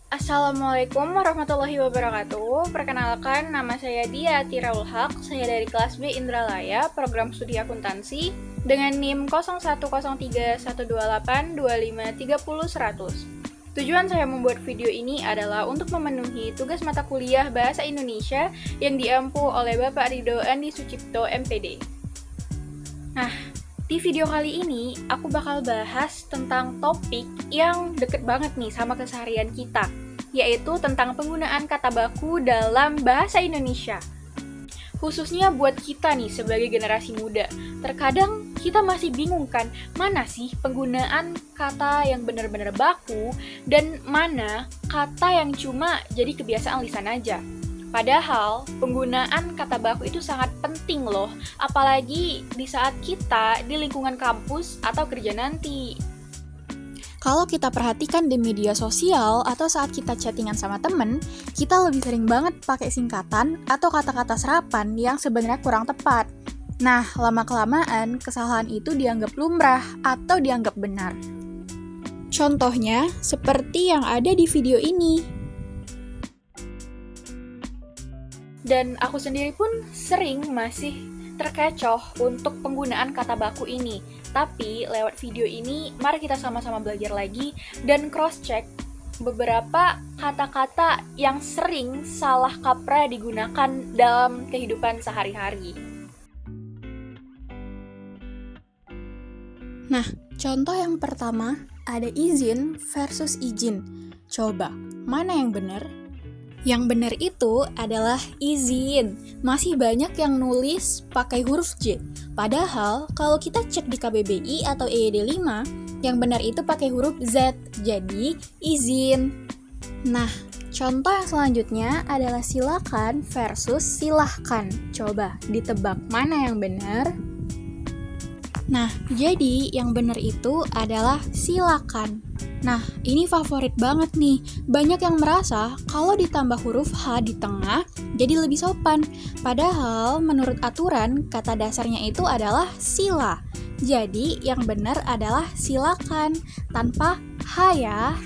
Assalamualaikum warahmatullahi wabarakatuh. Perkenalkan, nama saya Dia Tiraul Haq. Saya dari kelas B Indralaya, program studi akuntansi dengan NIM 01031282530100. Tujuan saya membuat video ini adalah untuk memenuhi tugas mata kuliah Bahasa Indonesia yang diampu oleh Bapak Ridho Andi Sucipto, MPD. Nah, di video kali ini aku bakal bahas tentang topik yang deket banget nih sama keseharian kita, yaitu tentang penggunaan kata baku dalam bahasa Indonesia. Khususnya buat kita nih sebagai generasi muda, terkadang kita masih bingung kan, mana sih penggunaan kata yang benar-benar baku dan mana kata yang cuma jadi kebiasaan lisan aja. Padahal, penggunaan kata baku itu sangat penting loh, apalagi di saat kita di lingkungan kampus atau kerja nanti. Kalau kita perhatikan di media sosial atau saat kita chattingan sama temen, kita lebih sering banget pakai singkatan atau kata-kata serapan yang sebenarnya kurang tepat. Nah, lama-kelamaan kesalahan itu dianggap lumrah atau dianggap benar. Contohnya, seperti yang ada di video ini. Dan aku sendiri pun sering masih terkecoh untuk penggunaan kata baku ini. Tapi lewat video ini, mari kita sama-sama belajar lagi dan cross-check beberapa kata-kata yang sering salah kaprah digunakan dalam kehidupan sehari-hari. Nah, contoh yang pertama ada izin versus izin. Coba, mana yang benar? Yang benar itu adalah izin. Masih banyak yang nulis pakai huruf J. Padahal kalau kita cek di KBBI atau EYD 5, yang benar itu pakai huruf Z. Jadi izin. Nah, contoh yang selanjutnya adalah silakan versus silahkan. Coba ditebak mana yang benar? Nah, jadi yang benar itu adalah silakan. Nah, ini favorit banget nih. Banyak yang merasa kalau ditambah huruf H di tengah, jadi lebih sopan. Padahal menurut aturan, kata dasarnya itu adalah sila. Jadi yang benar adalah silakan, tanpa H ya.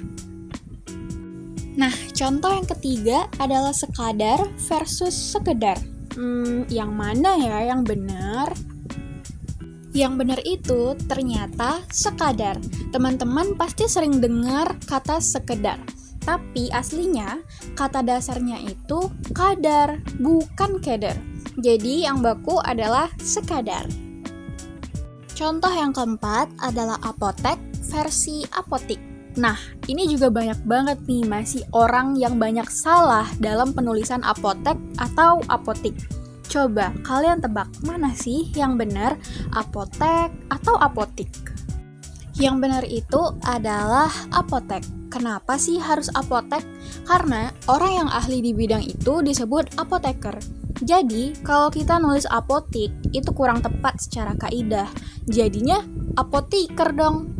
Nah, contoh yang ketiga adalah sekadar versus sekedar. Yang mana ya yang benar? Yang benar itu ternyata sekadar. Teman-teman pasti sering dengar kata sekedar. Tapi aslinya kata dasarnya itu kadar, bukan keder. Jadi yang baku adalah sekadar. Contoh yang keempat adalah apotek versi apotik. Nah, ini juga banyak banget nih masih orang yang banyak salah dalam penulisan apotek atau apotik. Coba kalian tebak mana sih yang benar, apotek atau apotik? Yang benar itu adalah apotek. Kenapa sih harus apotek? Karena orang yang ahli di bidang itu disebut apoteker. Jadi, kalau kita nulis apotik, itu kurang tepat secara kaidah. Jadinya apotiker dong.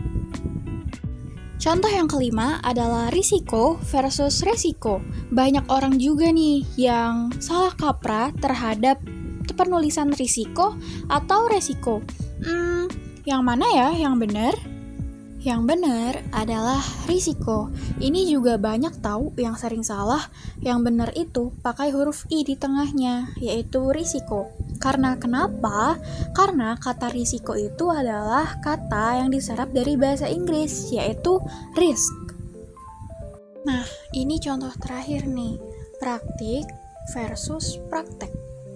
Contoh yang kelima adalah risiko versus resiko. Banyak orang juga nih yang salah kaprah terhadap penulisan risiko atau resiko. Yang mana ya yang benar? Yang benar adalah risiko. Ini juga banyak tahu yang sering salah. Yang benar itu pakai huruf I di tengahnya, yaitu risiko. Karena kenapa? Karena kata risiko itu adalah kata yang diserap dari bahasa Inggris, yaitu risk. Nah, ini contoh terakhir nih, praktik versus praktek.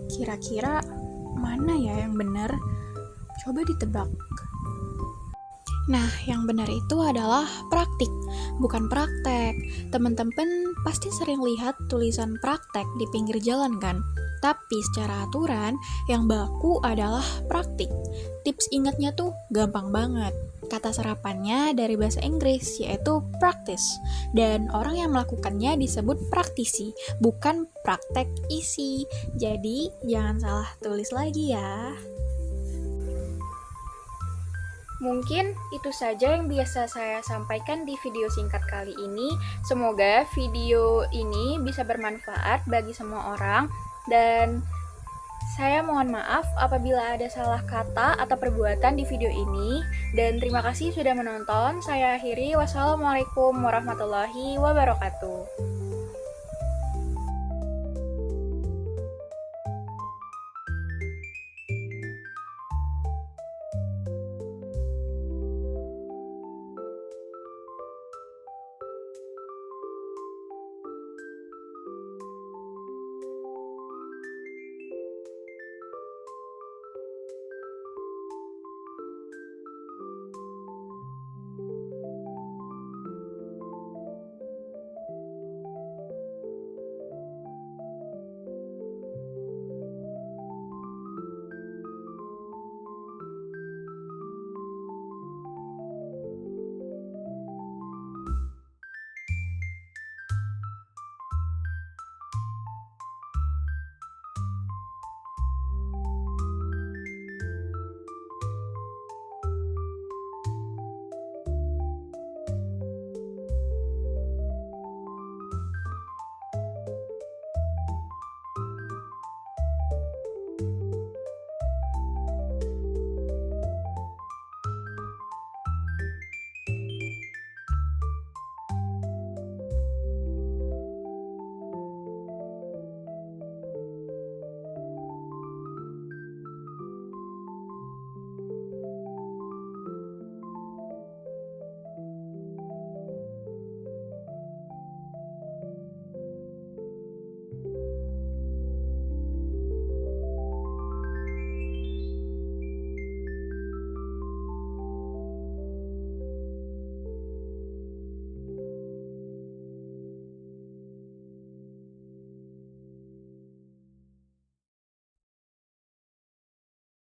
Kira-kira mana ya yang benar? Coba ditebak. Nah, yang benar itu adalah praktik, bukan praktek. Teman-teman pasti sering lihat tulisan praktek di pinggir jalan kan? Tapi secara aturan, yang baku adalah praktik. Tips ingatnya tuh gampang banget. Kata serapannya dari bahasa Inggris, yaitu practice. Dan orang yang melakukannya disebut praktisi, bukan praktek isi. Jadi, jangan salah tulis lagi ya. Mungkin itu saja yang biasa saya sampaikan di video singkat kali ini. Semoga video ini bisa bermanfaat bagi semua orang dan Saya mohon maaf apabila ada salah kata atau perbuatan di video ini, dan terima kasih sudah menonton. Saya akhiri, wassalamualaikum warahmatullahi wabarakatuh.